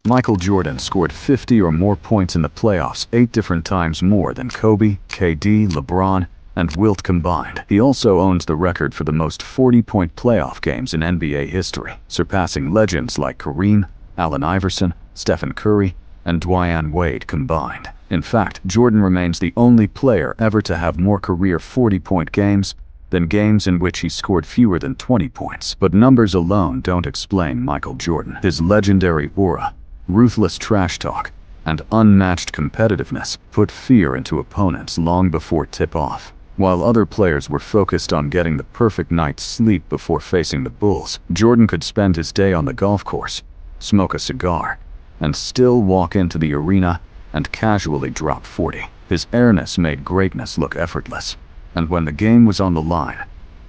Michael Jordan scored 50 or more points in the playoffs, 8 different times more than Kobe, KD, LeBron, and Wilt combined. He also owns the record for the most 40-point playoff games in NBA history, surpassing legends like Kareem, Allen Iverson, Stephen Curry, and Dwyane Wade combined. In fact, Jordan remains the only player ever to have more career 40-point games than games in which he scored fewer than 20 points. But numbers alone don't explain Michael Jordan. His legendary aura, ruthless trash talk, and unmatched competitiveness put fear into opponents long before tip-off. While other players were focused on getting the perfect night's sleep before facing the Bulls, Jordan could spend his day on the golf course, smoke a cigar, and still walk into the arena and casually drop 40. His airness made greatness look effortless, and when the game was on the line,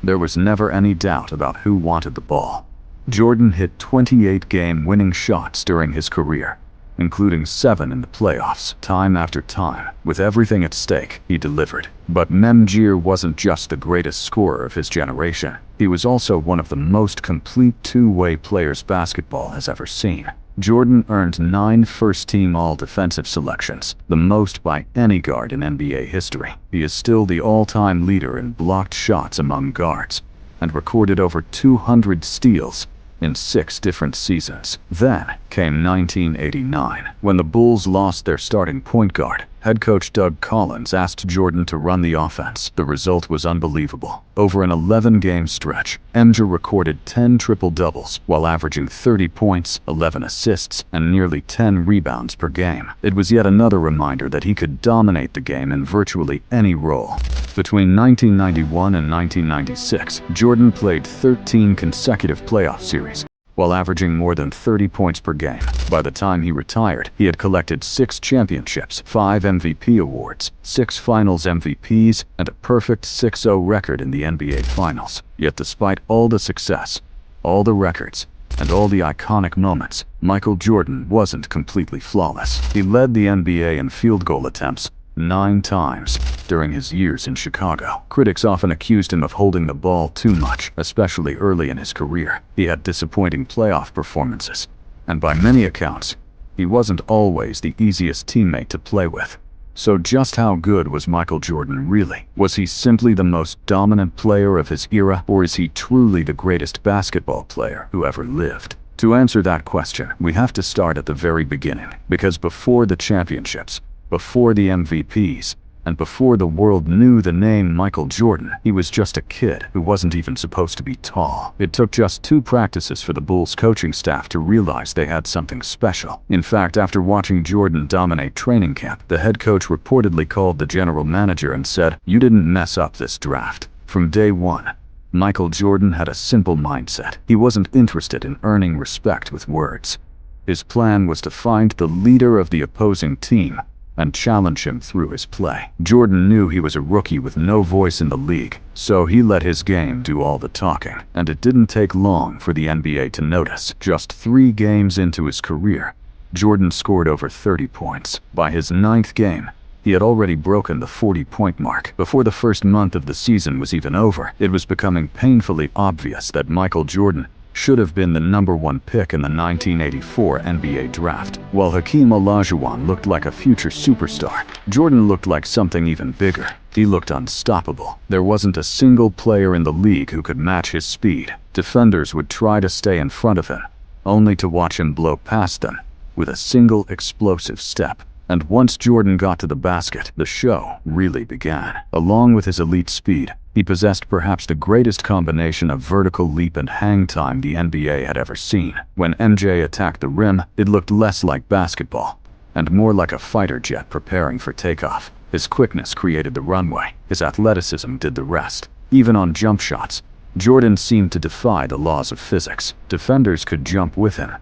there was never any doubt about who wanted the ball. Jordan hit 28 game-winning shots during his career, including 7 in the playoffs. Time after time, with everything at stake, he delivered. But Memjir wasn't just the greatest scorer of his generation. He was also one of the most complete two-way players basketball has ever seen. Jordan earned 9 first-team all-defensive selections, the most by any guard in NBA history. He is still the all-time leader in blocked shots among guards, and recorded over 200 steals in 6 different seasons. Then came 1989, when the Bulls lost their starting point guard. Head coach Doug Collins asked Jordan to run the offense. The result was unbelievable. Over an 11-game stretch, MJ recorded 10 triple-doubles while averaging 30 points, 11 assists, and nearly 10 rebounds per game. It was yet another reminder that he could dominate the game in virtually any role. Between 1991 and 1996, Jordan played 13 consecutive playoff series, while averaging more than 30 points per game. By the time he retired, he had collected 6 championships, 5 MVP awards, 6 Finals MVPs, and a perfect 6-0 record in the NBA Finals. Yet despite all the success, all the records, and all the iconic moments, Michael Jordan wasn't completely flawless. He led the NBA in field goal attempts 9 times during his years in Chicago. Critics often accused him of holding the ball too much, especially early in his career. He had disappointing playoff performances, and by many accounts, he wasn't always the easiest teammate to play with. So just how good was Michael Jordan really? Was he simply the most dominant player of his era, or is he truly the greatest basketball player who ever lived? To answer that question, we have to start at the very beginning, because before the championships, before the MVPs, and before the world knew the name Michael Jordan, he was just a kid who wasn't even supposed to be tall. It took just 2 practices for the Bulls coaching staff to realize they had something special. In fact, after watching Jordan dominate training camp, the head coach reportedly called the general manager and said, "You didn't mess up this draft." From day one, Michael Jordan had a simple mindset. He wasn't interested in earning respect with words. His plan was to find the leader of the opposing team and challenge him through his play. Jordan knew he was a rookie with no voice in the league, so he let his game do all the talking. And it didn't take long for the NBA to notice. Just 3 games into his career, Jordan scored over 30 points. By his 9th game, he had already broken the 40-point mark. Before the first month of the season was even over, it was becoming painfully obvious that Michael Jordan should have been the #1 pick in the 1984 NBA draft. While Hakeem Olajuwon looked like a future superstar, Jordan looked like something even bigger. He looked unstoppable. There wasn't a single player in the league who could match his speed. Defenders would try to stay in front of him, only to watch him blow past them with a single explosive step. And once Jordan got to the basket, the show really began. Along with his elite speed, he possessed perhaps the greatest combination of vertical leap and hang time the NBA had ever seen. When MJ attacked the rim, it looked less like basketball and more like a fighter jet preparing for takeoff. His quickness created the runway. His athleticism did the rest. Even on jump shots, Jordan seemed to defy the laws of physics. Defenders could jump with him,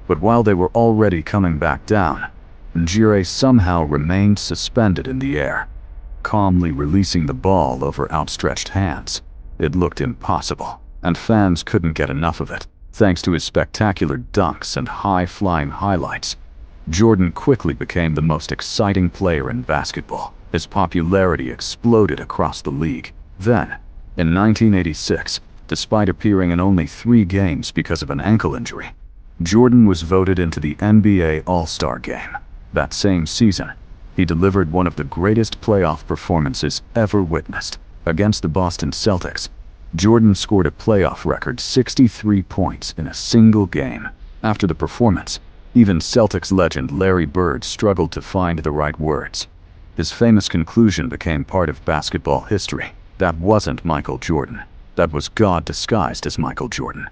but while they were already coming back down, Njire somehow remained suspended in the air, calmly releasing the ball over outstretched hands. It looked impossible, and fans couldn't get enough of it. Thanks to his spectacular dunks and high-flying highlights, Jordan quickly became the most exciting player in basketball. His popularity exploded across the league. Then, in 1986, despite appearing in only 3 games because of an ankle injury, Jordan was voted into the NBA All-Star Game. That same season, he delivered one of the greatest playoff performances ever witnessed. Against the Boston Celtics, Jordan scored a playoff record 63 points in a single game. After the performance, even Celtics legend Larry Bird struggled to find the right words. His famous conclusion became part of basketball history. That wasn't Michael Jordan. That was God disguised as Michael Jordan.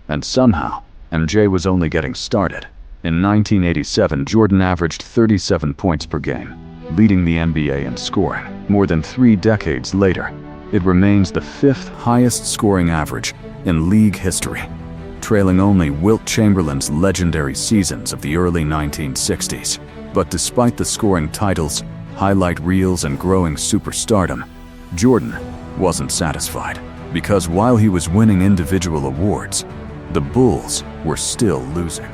And somehow, MJ was only getting started. In 1987, Jordan averaged 37 points per game, leading the NBA in scoring. More than 3 decades later, it remains the 5th highest scoring average in league history, trailing only Wilt Chamberlain's legendary seasons of the early 1960s. But despite the scoring titles, highlight reels, and growing superstardom, Jordan wasn't satisfied. Because while he was winning individual awards, the Bulls were still losing.